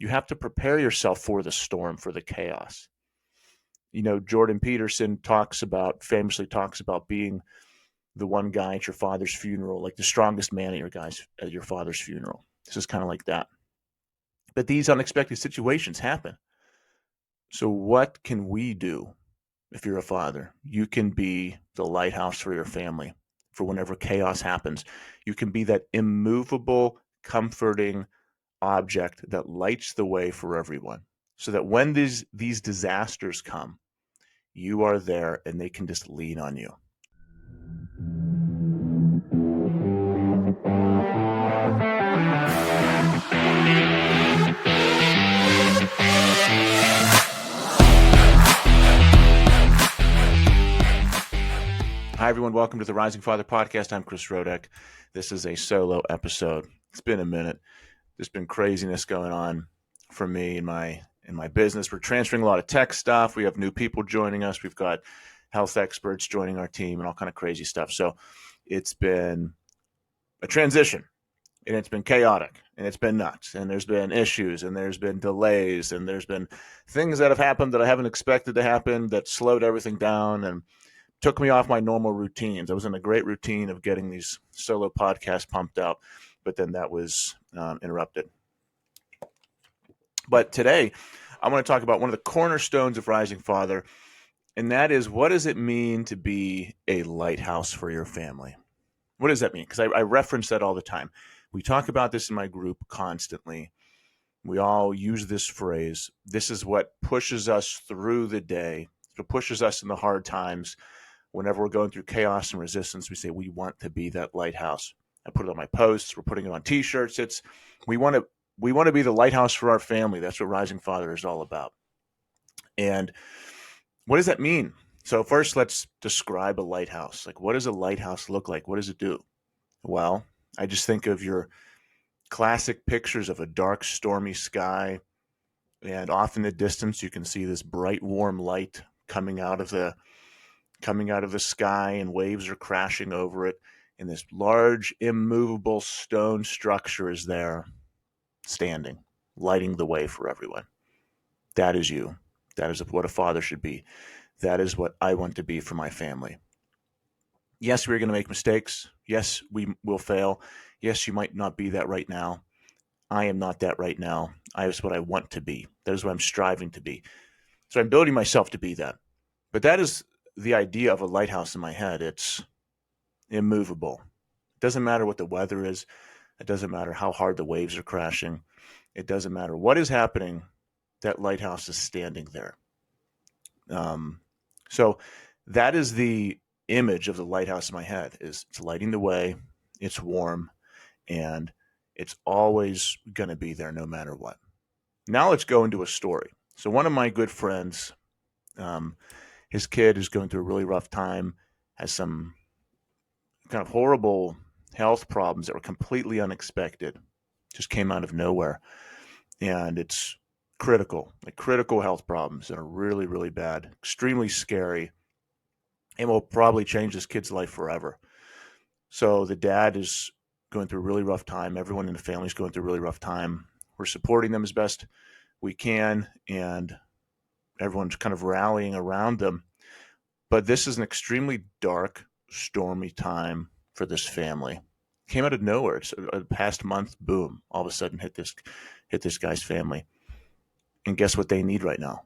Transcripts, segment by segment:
You have to prepare yourself for the storm, for the chaos. Jordan Peterson famously talks about being the one guy at your father's funeral, like the strongest man at your father's funeral. This is kind of like that. But these unexpected situations happen. So what can we do if you're a father? You can be the lighthouse for your family for whenever chaos happens. You can be that immovable, comforting object that lights the way for everyone so that when these disasters come, you are there and they can just lean on you. Hi, everyone. Welcome to the Rising Father Podcast. I'm Chris Rodack. This is a solo episode. It's been a minute. There's been craziness going on for me in my business. We're transferring a lot of tech stuff. We have new people joining us. We've got health experts joining our team and all kind of crazy stuff. So it's been a transition, and it's been chaotic, and it's been nuts, and there's been issues, and there's been delays, and there's been things that have happened that I haven't expected to happen that slowed everything down and took me off my normal routines. I was in a great routine of getting these solo podcasts pumped out, but then that was interrupted. But today, I want to talk about one of the cornerstones of Rising Father, and that is, what does it mean to be a lighthouse for your family? What does that mean? Because I reference that all the time. We talk about this in my group constantly. We all use this phrase. This is what pushes us through the day. It pushes us in the hard times. Whenever we're going through chaos and resistance, we say we want to be that lighthouse. I put it on my posts. We're putting it on T-shirts. We want to be the lighthouse for our family. That's what Rising Father is all about. And what does that mean? So first, let's describe a lighthouse. Like, what does a lighthouse look like? What does it do? Well, I just think of your classic pictures of a dark, stormy sky, and off in the distance, you can see this bright, warm light coming out of the sky, and waves are crashing over it, and this large, immovable stone structure is there, standing, lighting the way for everyone. That is you. That is what a father should be. That is what I want to be for my family. Yes, we're going to make mistakes. Yes, we will fail. Yes, you might not be that right now. I am not that right now. I is what I want to be. That is what I'm striving to be. So I'm building myself to be that. But that is the idea of a lighthouse in my head. It's immovable. It doesn't matter what the weather is. It doesn't matter how hard the waves are crashing. It doesn't matter what is happening. That lighthouse is standing there. So that is the image of the lighthouse in my head. It's lighting the way. It's warm, and it's always going to be there no matter what. Now let's go into a story. So one of my good friends, his kid is going through a really rough time, has some kind of horrible health problems that were completely unexpected, just came out of nowhere. And it's critical health problems that are really, really bad, extremely scary, and will probably change this kid's life forever. So the dad is going through a really rough time. Everyone in the family is going through a really rough time. We're supporting them as best we can, and everyone's kind of rallying around them. But this is an extremely dark, stormy time for this family. Came out of nowhere. It's a past month, boom, all of a sudden hit this guy's family. And guess what they need right now?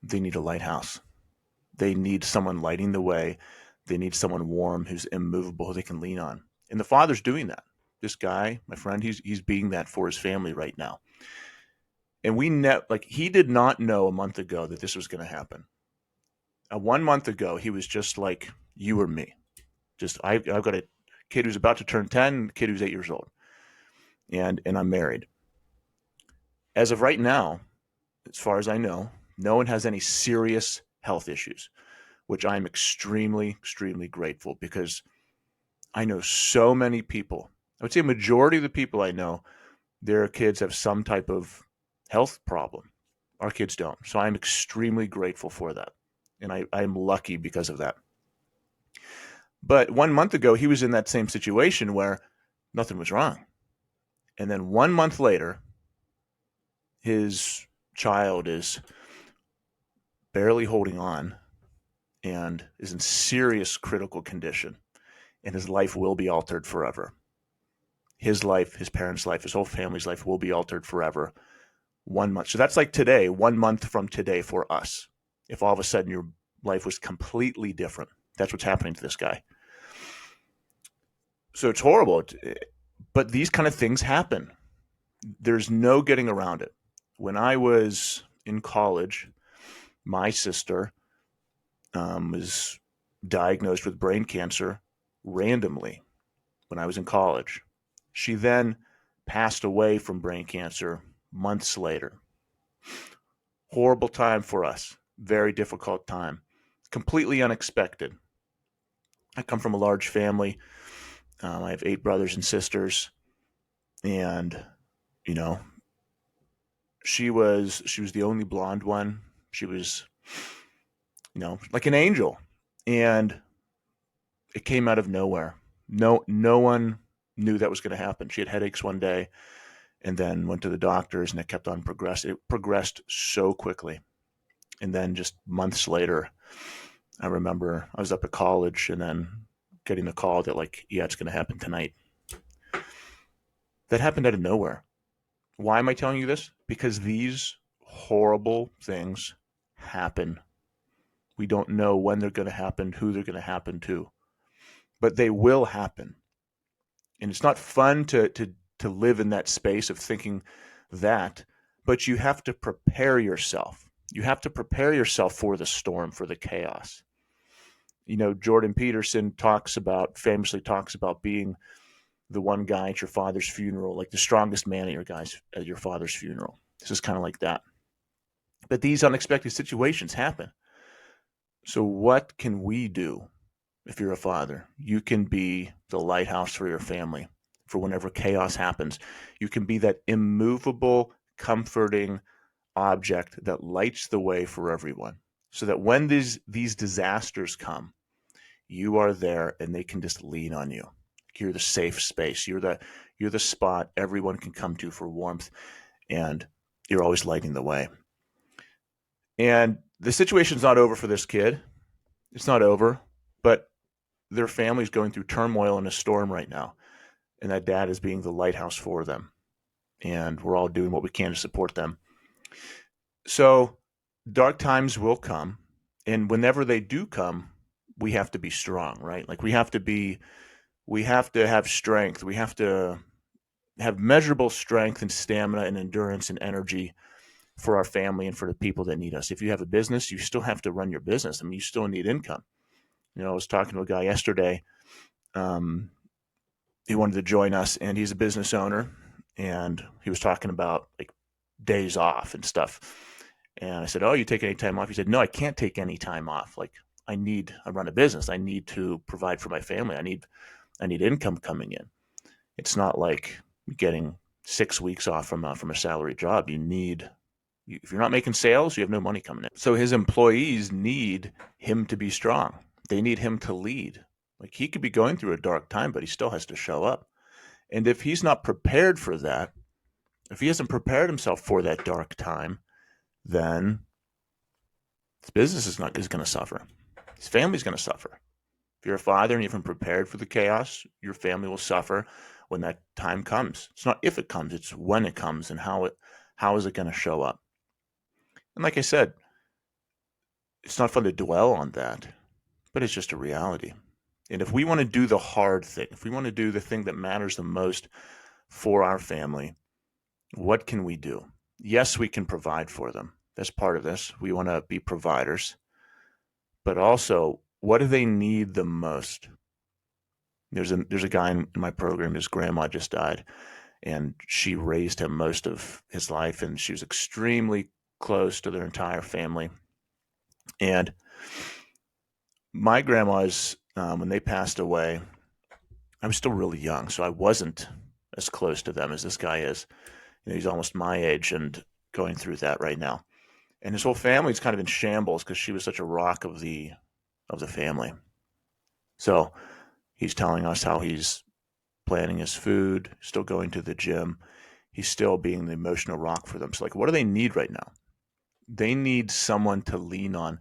They need a lighthouse. They need someone lighting the way. They need someone warm who's immovable, who they can lean on. And the father's doing that. This guy, my friend, he's being that for his family right now. And he did not know a month ago that this was going to happen. 1 month ago, he was just like you or me. I've got a kid who's about to turn 10, a kid who's 8 years old, and I'm married. As of right now, as far as I know, no one has any serious health issues, which I'm extremely, extremely grateful, because I know so many people. I would say a majority of the people I know, their kids have some type of health problem. Our kids don't. So I'm extremely grateful for that. And I'm lucky because of that. But 1 month ago, he was in that same situation where nothing was wrong. And then 1 month later, his child is barely holding on and is in serious critical condition, and his life will be altered forever. His life, his parents' life, his whole family's life will be altered forever. 1 month. So that's like today, 1 month from today for us. If all of a sudden your life was completely different, that's what's happening to this guy. So it's horrible. But these kind of things happen. There's no getting around it. When I was in college, my sister was diagnosed with brain cancer randomly when I was in college. She then passed away from brain cancer months later. Horrible time for us. Very difficult time. Completely unexpected. I come from a large family. I have 8 brothers and sisters, and you know, she was the only blonde one. She was, like an angel, and it came out of nowhere. No one knew that was going to happen. She had headaches one day, and then went to the doctors, and it kept on progressing. It progressed so quickly, and then just months later, I remember I was up at college, and then getting the call that, like, yeah, it's going to happen tonight. That happened out of nowhere. Why am I telling you this? Because these horrible things happen. We don't know when they're going to happen, who they're going to happen to, but they will happen. And it's not fun to live in that space of thinking that, but you have to prepare yourself. You have to prepare yourself for the storm, for the chaos. Jordan Peterson famously talks about being the one guy at your father's funeral, like the strongest man at your father's funeral. This is kind of like that. But these unexpected situations happen. So what can we do if you're a father? You can be the lighthouse for your family for whenever chaos happens. You can be that immovable, comforting object that lights the way for everyone, so that when these disasters come, you are there and they can just lean on you. You're the safe space. You're the spot everyone can come to for warmth, and you're always lighting the way. And the situation's not over for this kid. It's not over, but their family's going through turmoil and a storm right now, and that dad is being the lighthouse for them, and we're all doing what we can to support them. So dark times will come, and whenever they do come, we have to be strong, right? Like we have to have strength. We have to have measurable strength and stamina and endurance and energy for our family and for the people that need us. If you have a business, you still have to run your business. I mean, you still need income. I was talking to a guy yesterday. He wanted to join us, and he's a business owner, and he was talking about like days off and stuff. And I said, "Oh, you take any time off?" He said, "No, I can't take any time off. Like I run a business. I need to provide for my family. I need income coming in. It's not like getting 6 weeks off from a salary job. If you're not making sales, you have no money coming in." So his employees need him to be strong. They need him to lead. Like he could be going through a dark time, but he still has to show up. And if he's not prepared for that, if he hasn't prepared himself for that dark time, then his business is going to suffer. His family's going to suffer. If you're a father and you haven't prepared for the chaos, your family will suffer when that time comes. It's not if it comes, it's when it comes, and how is it going to show up. And like I said, it's not fun to dwell on that, but it's just a reality. And if we want to do the hard thing, if we want to do the thing that matters the most for our family, what can we do? Yes, we can provide for them. That's part of this. We want to be providers. But also, what do they need the most? There's a guy in my program, his grandma just died, and she raised him most of his life, and she was extremely close to their entire family. And my grandma's, when they passed away, I was still really young, so I wasn't as close to them as this guy is. He's almost my age and going through that right now. And his whole family's kind of in shambles because she was such a rock of the family. So he's telling us how he's planning his food, still going to the gym. he's still being the emotional rock for them. So like, what do they need right now? They need someone to lean on,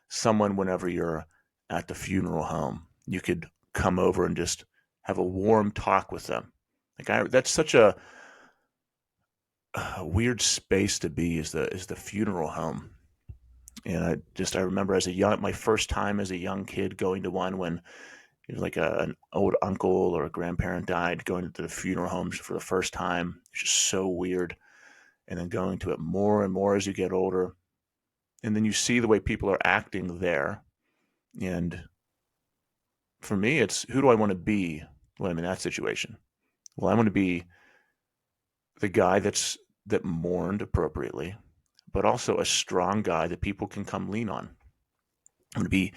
someone whenever you're at the funeral home, you could come over and just have a warm talk with them. That's such a weird space to be, is the funeral home. And I remember my first time as a young kid going to one when like an old uncle or a grandparent died, going to the funeral homes for the first time. It's just so weird. And then going to it more and more as you get older. And then you see the way people are acting there. And for me, it's, who do I want to be when I'm in that situation? Well, I want to be the guy that mourned appropriately, but also a strong guy that people can come lean on. I'm going to be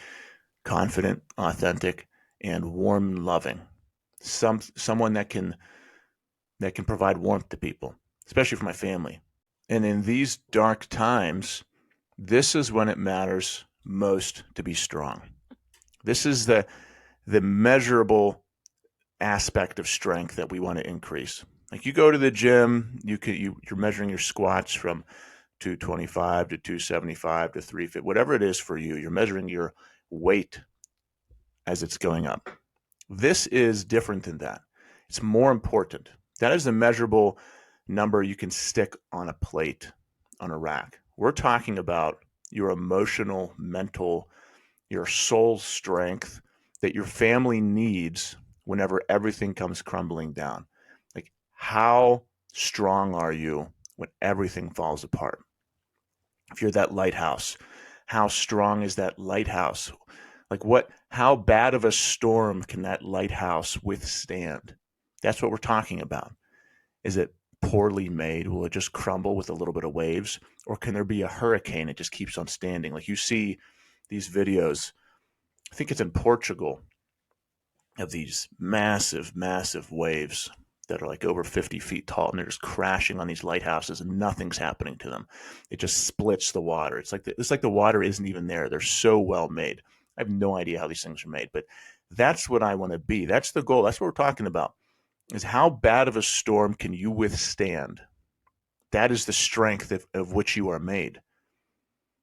confident, authentic, and warm and loving. Someone that can provide warmth to people, especially for my family. And in these dark times, this is when it matters most to be strong. This is the measurable aspect of strength that we want to increase. Like, you go to the gym, you're measuring your squats from 225 to 275 to 350, whatever it is for you. You're measuring your weight as it's going up. This is different than that. It's more important. That is the measurable number you can stick on a plate, on a rack. We're talking about your emotional, mental, your soul strength that your family needs whenever everything comes crumbling down. Like, how strong are you when everything falls apart? If you're that lighthouse, how strong is that lighthouse? Like, how bad of a storm can that lighthouse withstand? That's what we're talking about. Is it poorly made? Will it just crumble with a little bit of waves? Or can there be a hurricane that just keeps on standing? Like, you see these videos, I think it's in Portugal, of these massive, massive waves that are like over 50 feet tall, and they're just crashing on these lighthouses and nothing's happening to them. It just splits the water. It's like the water isn't even there. They're so well made. I have no idea how these things are made, but that's what I want to be. That's the goal. That's what we're talking about, is how bad of a storm can you withstand? That is the strength of which you are made.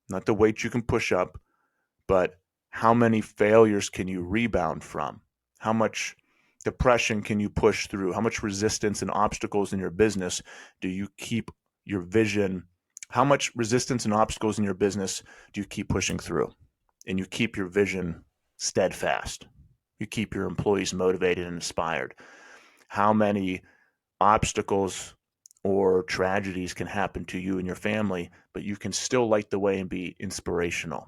Not the weight you can push up, but how many failures can you rebound from? How much depression can you push through? How much resistance and obstacles in your business do you keep your vision? How much resistance and obstacles in your business do you keep pushing through? And you keep your vision steadfast. You keep your employees motivated and inspired. How many obstacles or tragedies can happen to you and your family, but you can still light the way and be inspirational?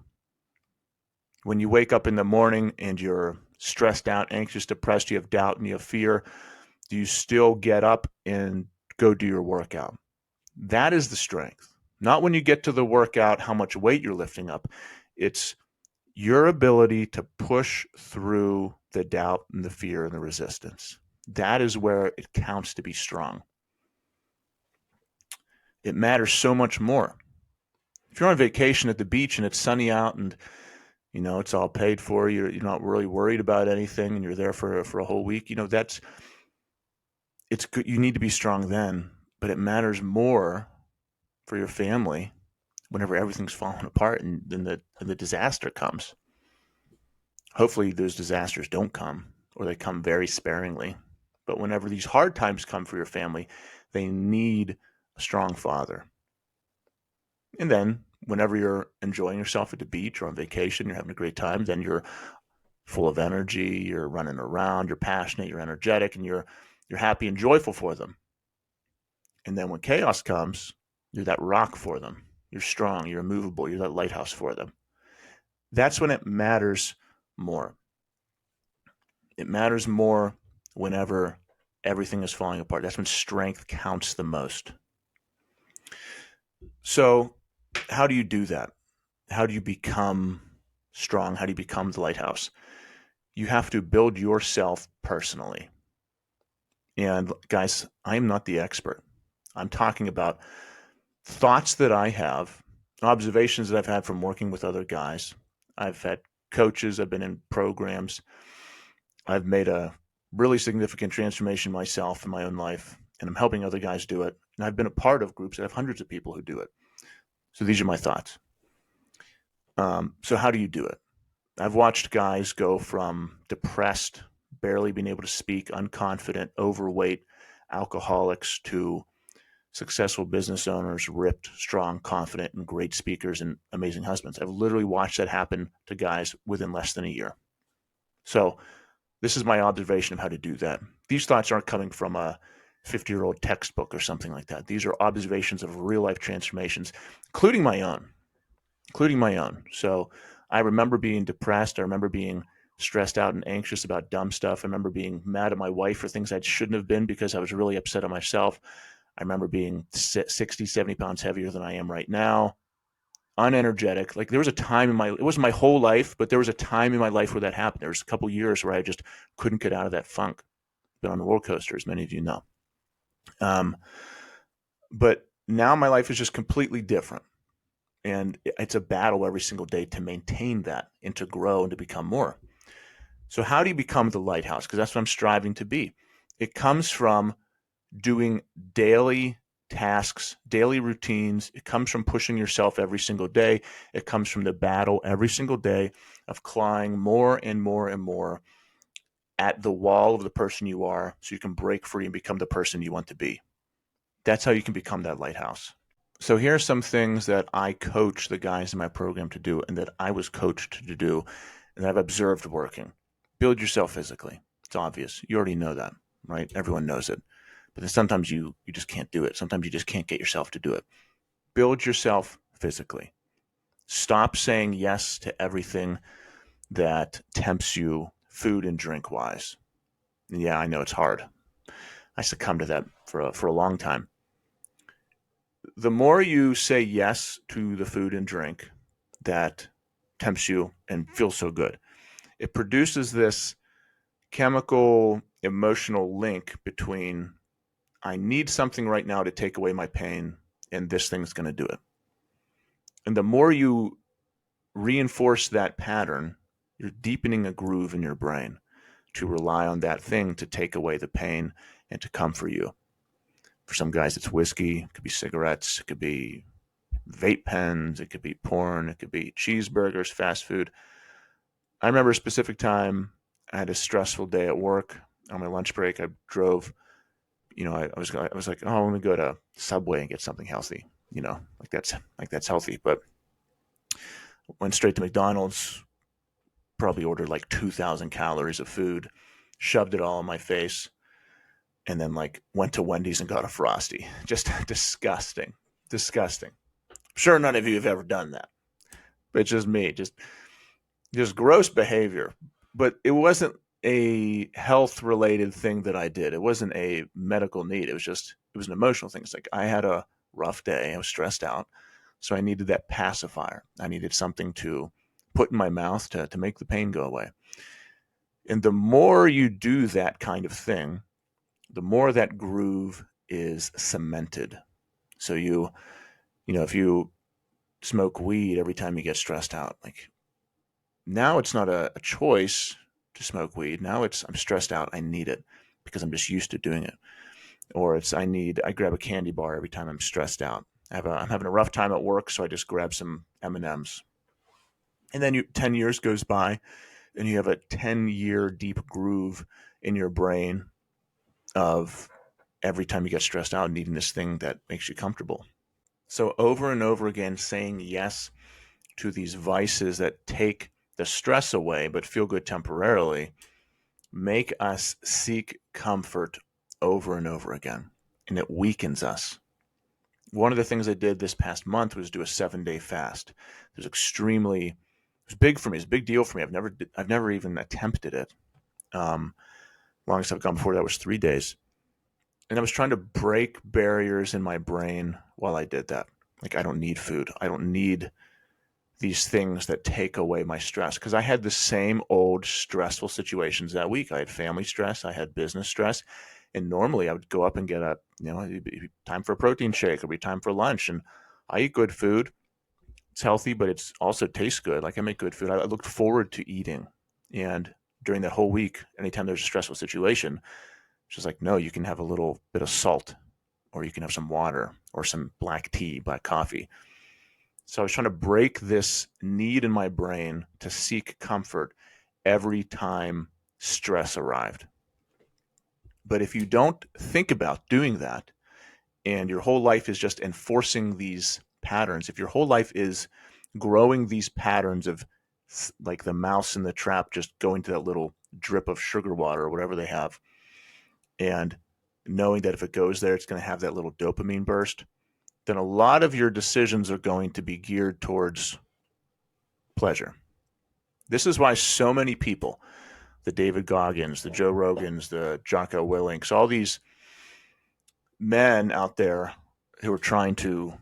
When you wake up in the morning and you're stressed out, anxious, depressed, you have doubt and you have fear, do you still get up and go do your workout? That is the strength. Not when you get to the workout, how much weight you're lifting up. It's your ability to push through the doubt and the fear and the resistance. That is where it counts to be strong. It matters so much more. If you're on vacation at the beach and it's sunny out and it's all paid for, you're not really worried about anything, and you're there for a whole week, it's good. You need to be strong then, but it matters more for your family whenever everything's falling apart and then the disaster comes. Hopefully those disasters don't come, or they come very sparingly. But whenever these hard times come for your family, they need a strong father. And then whenever you're enjoying yourself at the beach or on vacation, you're having a great time, then you're full of energy, you're running around, you're passionate, you're energetic, and you're happy and joyful for them. And then when chaos comes, you're that rock for them. You're strong, you're immovable, you're that lighthouse for them. That's when it matters more. It matters more whenever everything is falling apart. That's when strength counts the most. So how do you do that? How do you become strong? How do you become the lighthouse? You have to build yourself personally. And guys, I'm not the expert. I'm talking about thoughts that I have, observations that I've had from working with other guys. I've had coaches, I've been in programs. I've made a really significant transformation myself in my own life. and I'm helping other guys do it. And I've been a part of groups that have hundreds of people who do it. So these are my thoughts. So how do you do it? I've watched guys go from depressed, barely being able to speak, unconfident, overweight, alcoholics to successful business owners, ripped, strong, confident, and great speakers and amazing husbands. I've literally watched that happen to guys within less than a year. So this is my observation of how to do that. These thoughts aren't coming from a 50-year-old textbook or something like that. These are observations of real life transformations, including my own. So I remember being depressed. I remember being stressed out and anxious about dumb stuff. I remember being mad at my wife for things I shouldn't have been because I was really upset at myself. I remember being 60, 70 pounds heavier than I am right now, unenergetic. Like there was a time it wasn't my whole life, but there was a time in my life where that happened. There was a couple years where I just couldn't get out of that funk. Been on a roller coaster, as many of you know. But now my life is just completely different. And it's a battle every single day to maintain that and to grow and to become more. So how do you become the lighthouse? Because that's what I'm striving to be. It comes from doing daily tasks, daily routines. It comes from pushing yourself every single day. It comes from the battle every single day of clawing more and more and more at the wall of the person you are so you can break free and become the person you want to be. That's how you can become that lighthouse. So here are some things that I coach the guys in my program to do and that I was coached to do and that I've observed working. Build yourself physically. It's obvious. You already know that, right? Everyone knows it. But then sometimes you just can't do it. Sometimes you just can't get yourself to do it. Build yourself physically. Stop saying yes to everything that tempts you food and drink wise. And yeah, I know it's hard. I succumbed to that for a long time. The more you say yes to the food and drink that tempts you and feels so good, it produces this chemical emotional link between I need something right now to take away my pain and this thing's going to do it. And the more you reinforce that pattern, you're deepening a groove in your brain to rely on that thing to take away the pain and to comfort you. For some guys, it's whiskey, it could be cigarettes, it could be vape pens, it could be porn, it could be cheeseburgers, fast food. I remember a specific time I had a stressful day at work. On my lunch break, I drove. I was like, oh, I'm gonna go to Subway and get something healthy. That's healthy. But went straight to McDonald's. Probably ordered like 2,000 calories of food, shoved it all in my face, and then like went to Wendy's and got a Frosty. Just disgusting, disgusting. I'm sure none of you have ever done that. But it's just me, just gross behavior. But it wasn't a health related thing that I did. It wasn't a medical need. It was an emotional thing. It's like I had a rough day. I was stressed out. So I needed that pacifier. I needed something to put in my mouth to make the pain go away. And the more you do that kind of thing, the more that groove is cemented. So if you smoke weed every time you get stressed out, like now it's not a choice to smoke weed. Now I'm stressed out. I need it because I'm just used to doing it. Or I grab a candy bar every time I'm stressed out. I'm having a rough time at work, so I just grab some M&Ms. And then 10 years goes by and you have a 10-year deep groove in your brain of every time you get stressed out needing this thing that makes you comfortable. So over and over again, saying yes to these vices that take the stress away but feel good temporarily make us seek comfort over and over again, and it weakens us. One of the things I did this past month was do a 7-day fast. It was big for me. It's a big deal for me. I've never even attempted it. Longest I've gone before that was 3 days. And I was trying to break barriers in my brain while I did that. Like, I don't need food. I don't need these things that take away my stress. Because I had the same old stressful situations that week. I had family stress. I had business stress. And normally I would go up and get it'd be time for a protein shake. It'd be time for lunch. And I eat good food. It's healthy, but it's also tastes good. Like I make good food. I looked forward to eating. And during that whole week, anytime there's a stressful situation, She's like, no, you can have a little bit of salt, or you can have some water, or some black tea, black coffee. So I was trying to break this need in my brain to seek comfort every time stress arrived. But if you don't think about doing that, and your whole life is just enforcing these patterns, if your whole life is growing these patterns of like the mouse in the trap, just going to that little drip of sugar water or whatever they have, and knowing that if it goes there, it's going to have that little dopamine burst, then a lot of your decisions are going to be geared towards pleasure. This is why so many people, the David Goggins, the Joe Rogans, the Jocko Willinks, all these men out there who are trying to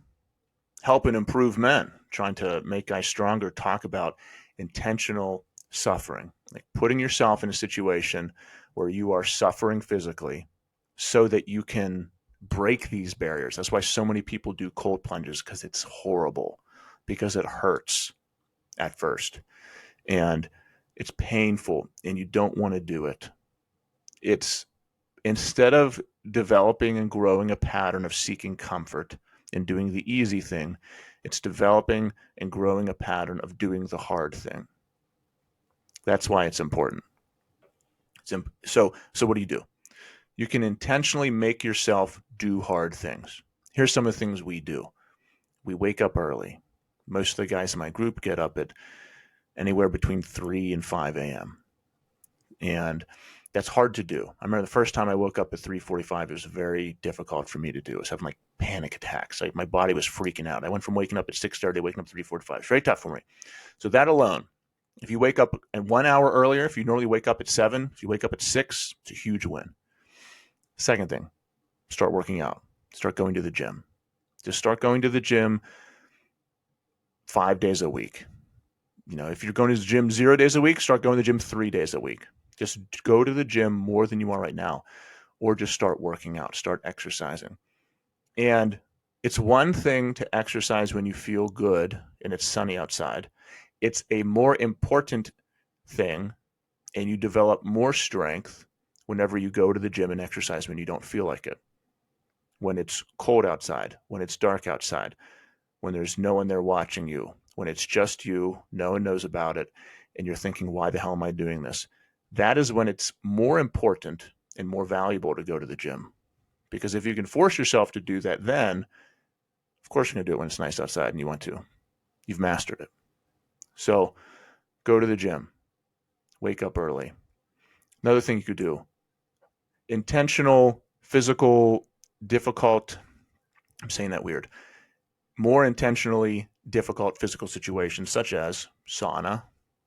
help and improve men, trying to make guys stronger, talk about intentional suffering, like putting yourself in a situation where you are suffering physically so that you can break these barriers. That's why so many people do cold plunges, because it's horrible, because it hurts at first and it's painful and you don't want to do it. It's instead of developing and growing a pattern of seeking comfort and doing the easy thing, it's developing and growing a pattern of doing the hard thing. That's why it's important. So what do? You can intentionally make yourself do hard things. Here's some of the things we do. We wake up early. Most of the guys in my group get up at anywhere between 3 and 5 a.m. And that's hard to do. I remember the first time I woke up at 3:45, it was very difficult for me to do. I was having like panic attacks. Like my body was freaking out. I went from waking up at 6:30 to waking up at 3:45. It's very tough for me. So that alone, if you wake up at 1 hour earlier, if you normally wake up at 7, if you wake up at 6, it's a huge win. Second thing, start working out. Start going to the gym. Just start going to the gym 5 days a week. You know, if you're going to the gym 0 days a week, start going to the gym 3 days a week. Just go to the gym more than you are right now, or just start working out, start exercising. And it's one thing to exercise when you feel good and it's sunny outside. It's a more important thing, and you develop more strength whenever you go to the gym and exercise when you don't feel like it. When it's cold outside, when it's dark outside, when there's no one there watching you, when it's just you, no one knows about it, and you're thinking, why the hell am I doing this? That is when it's more important and more valuable to go to the gym. Because if you can force yourself to do that, then of course you're going to do it when it's nice outside and you want to. You've mastered it. So go to the gym. Wake up early. Another thing you could do, intentional, physical, difficult, I'm saying that weird, more intentionally difficult physical situations such as sauna,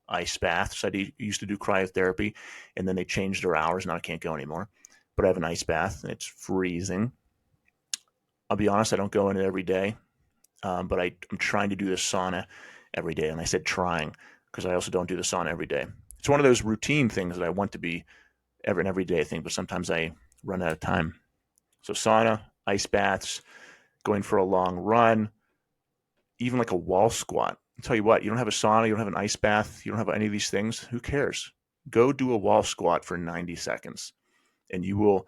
ice baths. I used to do cryotherapy, and then they changed their hours. Now I can't go anymore. But I have an ice bath, and it's freezing. I'll be honest, I don't go in it every day, but I'm trying to do the sauna every day. And I said trying because I also don't do the sauna every day. It's one of those routine things that I want to be an everyday thing, but sometimes I run out of time. So sauna, ice baths, going for a long run, even like a wall squat. I'll tell you what, you don't have a sauna, you don't have an ice bath, you don't have any of these things. Who cares? Go do a wall squat for 90 seconds and you'll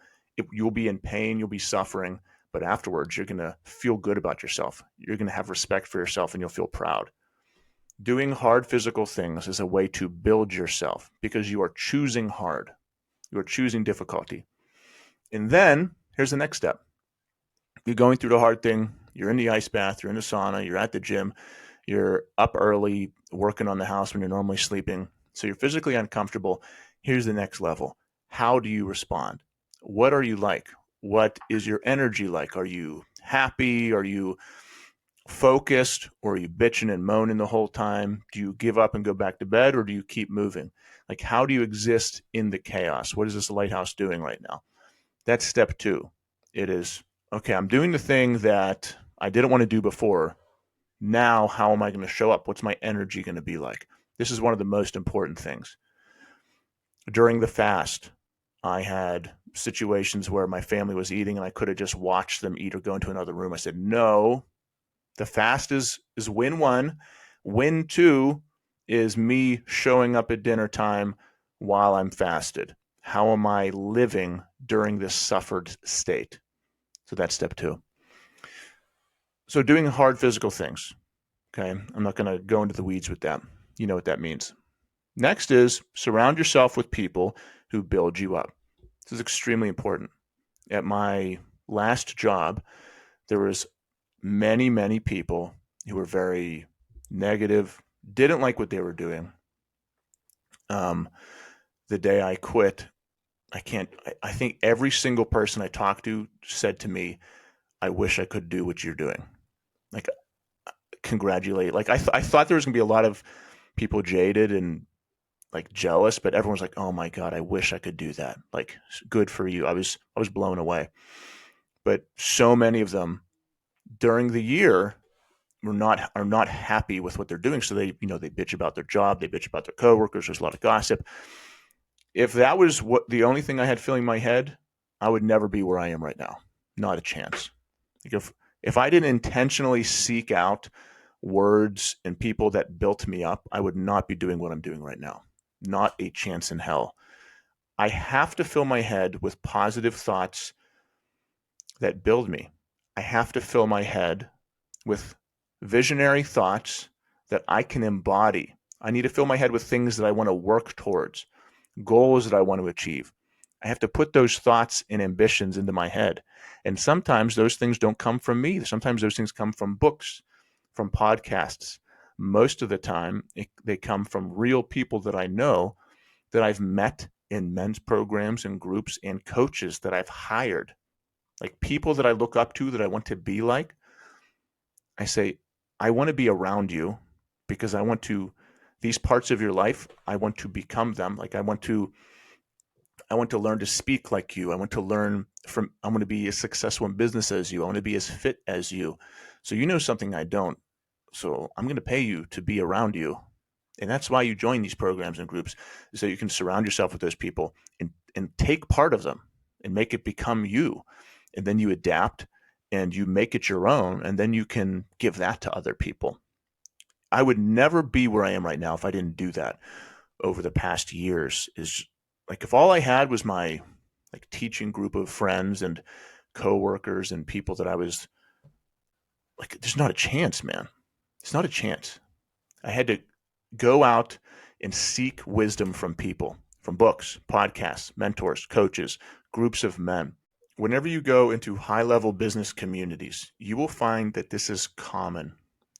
be in pain, you'll be suffering, but afterwards you're going to feel good about yourself. You're going to have respect for yourself and you'll feel proud. Doing hard physical things is a way to build yourself because you are choosing hard. You are choosing difficulty. And then here's the next step. You're going through the hard thing. You're in the ice bath. You're in the sauna. You're at the gym. You're up early working on the house when you're normally sleeping. So you're physically uncomfortable. Here's the next level. How do you respond? What are you like? What is your energy like? Are you happy? Are you focused? Or are you bitching and moaning the whole time? Do you give up and go back to bed, or do you keep moving? Like, how do you exist in the chaos? What is this lighthouse doing right now? That's step 2. It is, okay, I'm doing the thing that I didn't want to do before. Now, how am I going to show up? What's my energy going to be like? This is one of the most important things. During the fast, I had situations where my family was eating and I could have just watched them eat or go into another room. I said, no, the fast is win 1. Win 2 is me showing up at dinner time while I'm fasted. How am I living during this suffered state? So that's step 2. So doing hard physical things. Okay. I'm not going to go into the weeds with that. You know what that means. Next is surround yourself with people who build you up. This is extremely important. At my last job, there was many people who were very negative, didn't like what they were doing. The day I quit, I think every single person I talked to said to me, I wish I could do what you're doing. Like, congratulate. Like, I thought there was going to be a lot of people jaded and like jealous, but everyone's like, oh my God, I wish I could do that. Like, good for you. I was blown away. But so many of them during the year are not happy with what they're doing. So they bitch about their job, they bitch about their coworkers. There's a lot of gossip. If that was what the only thing I had filling my head, I would never be where I am right now. Not a chance. Like, if I didn't intentionally seek out words and people that built me up, I would not be doing what I'm doing right now. Not a chance in hell. I have to fill my head with positive thoughts that build me. I have to fill my head with visionary thoughts that I can embody. I need to fill my head with things that I want to work towards, goals that I want to achieve. I have to put those thoughts and ambitions into my head. And sometimes those things don't come from me. Sometimes those things come from books, from podcasts. Most of the time, they come from real people that I know, that I've met in men's programs and groups, and coaches that I've hired, like people that I look up to, that I want to be like. I say, I want to be around you because these parts of your life, I want to become them. Like, I want to learn to speak like you. I want to be as successful in business as you. I want to be as fit as you. So you know something I don't. So I'm going to pay you to be around you. And that's why you join these programs and groups, so you can surround yourself with those people and take part of them and make it become you. And then you adapt and you make it your own, and then you can give that to other people. I would never be where I am right now if I didn't do that over the past years. Is like, if all I had was my like teaching group of friends and coworkers and people that I was like, there's not a chance, man. It's not a chance. I had to go out and seek wisdom from people, from books, podcasts, mentors, coaches, groups of men. Whenever you go into high-level business communities, you will find that this is common.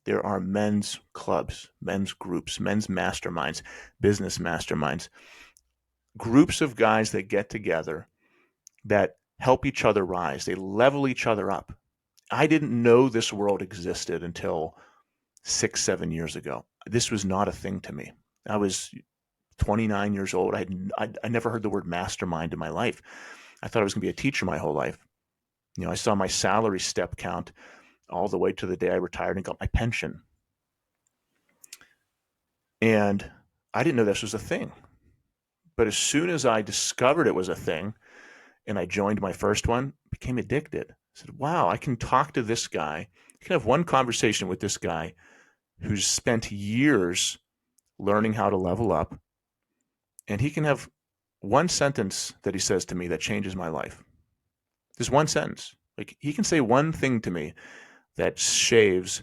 There are men's clubs, men's groups, men's masterminds, business masterminds, groups of guys that get together that help each other rise. They level each other up. I didn't know this world existed until 6, 7 years ago. This was not a thing to me. I was 29 years old. I never heard the word mastermind in my life. I thought I was going to be a teacher my whole life. I saw my salary step count all the way to the day I retired and got my pension. And I didn't know this was a thing. But as soon as I discovered it was a thing and I joined my first one, I became addicted. I said, wow, I can talk to this guy. I can have one conversation with this guy who's spent years learning how to level up. And he can have one sentence that he says to me that changes my life. There's one sentence. Like, he can say one thing to me that shaves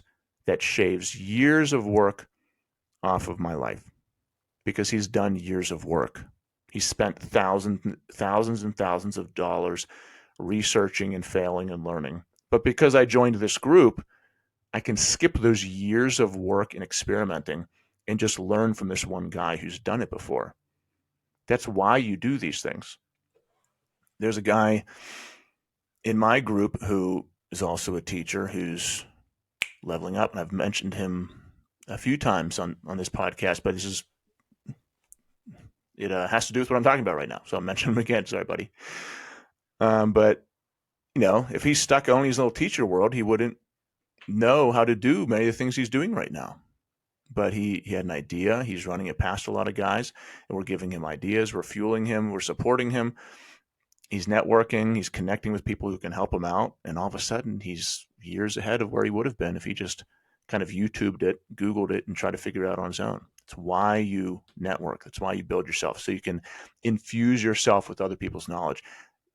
years of work off of my life, because he's done years of work. He spent thousands and thousands of dollars researching and failing and learning. But because I joined this group, I can skip those years of work and experimenting and just learn from this one guy who's done it before. That's why you do these things. There's a guy in my group who is also a teacher who's leveling up, and I've mentioned him a few times on this podcast, but it has to do with what I'm talking about right now. So I'll mention him again. Sorry, buddy. But if he's stuck only in his little teacher world, he wouldn't know how to do many of the things he's doing right now. But he had an idea. He's running it past a lot of guys, and we're giving him ideas. We're fueling him. We're supporting him. He's networking. He's connecting with people who can help him out. And all of a sudden, he's years ahead of where he would have been if he just kind of YouTubed it, Googled it, and tried to figure it out on his own. It's why you network. That's why you build yourself, so you can infuse yourself with other people's knowledge.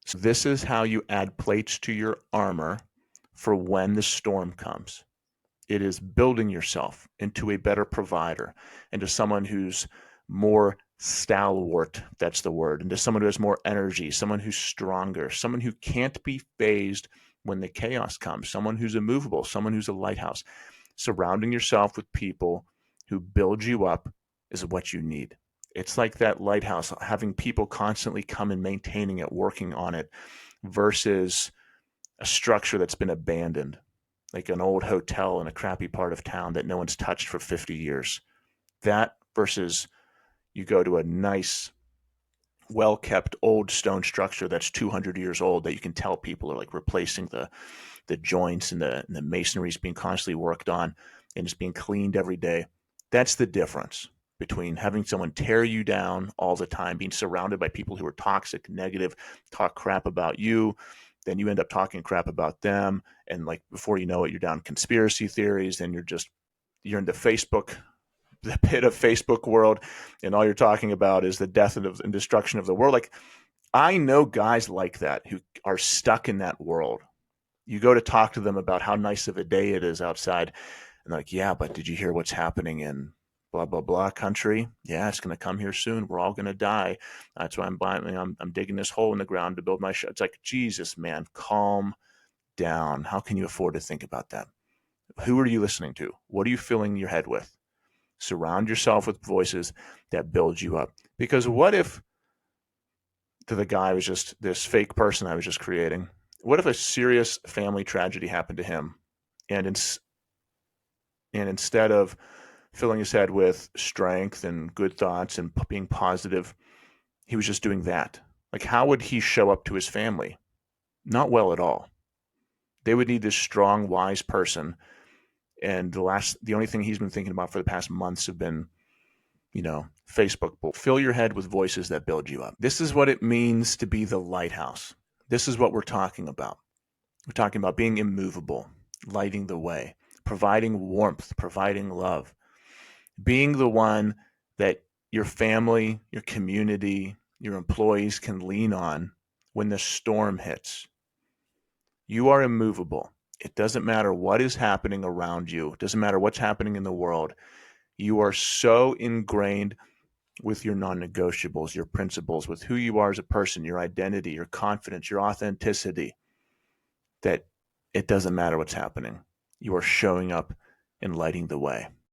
So this is how you add plates to your armor for when the storm comes. It is building yourself into a better provider, into someone who's more stalwart, that's the word, into someone who has more energy, someone who's stronger, someone who can't be phased when the chaos comes, someone who's immovable, someone who's a lighthouse. Surrounding yourself with people who build you up is what you need. It's like that lighthouse, having people constantly come and maintaining it, working on it, versus a structure that's been abandoned, like an old hotel in a crappy part of town that no one's touched for 50 years. That versus you go to a nice, well-kept old stone structure that's 200 years old that you can tell people are like replacing the joints and the masonry is being constantly worked on and it's being cleaned every day. That's the difference between having someone tear you down all the time, being surrounded by people who are toxic, negative, talk crap about you, then you end up talking crap about them, and like before you know it, you're down conspiracy theories, then you're in the pit of Facebook world, and all you're talking about is the death and destruction of the world. Like, I know guys like that who are stuck in that world. You go to talk to them about how nice of a day it is outside, and like, yeah, but did you hear what's happening in blah blah blah country? Yeah, it's going to come here soon. We're all going to die. That's why I'm digging this hole in the ground to build my show. It's like, Jesus, man, calm down. How can you afford to think about that? Who are you listening to? What are you filling your head with? Surround yourself with voices that build you up. Because what if to the guy was just this fake person I was just creating? What if a serious family tragedy happened to him, and instead of filling his head with strength and good thoughts and being positive, he was just doing that? Like, how would he show up to his family? Not well at all. They would need this strong, wise person. And the only thing he's been thinking about for the past months have been, Facebook. Fill your head with voices that build you up. This is what it means to be the lighthouse. This is what we're talking about. We're talking about being immovable, lighting the way, providing warmth, providing love, being the one that your family, your community, your employees can lean on when the storm hits. You are immovable. It doesn't matter what is happening around you. It doesn't matter what's happening in the world. You are so ingrained with your non-negotiables, your principles, with who you are as a person, your identity, your confidence, your authenticity, that it doesn't matter what's happening. You are showing up and lighting the way.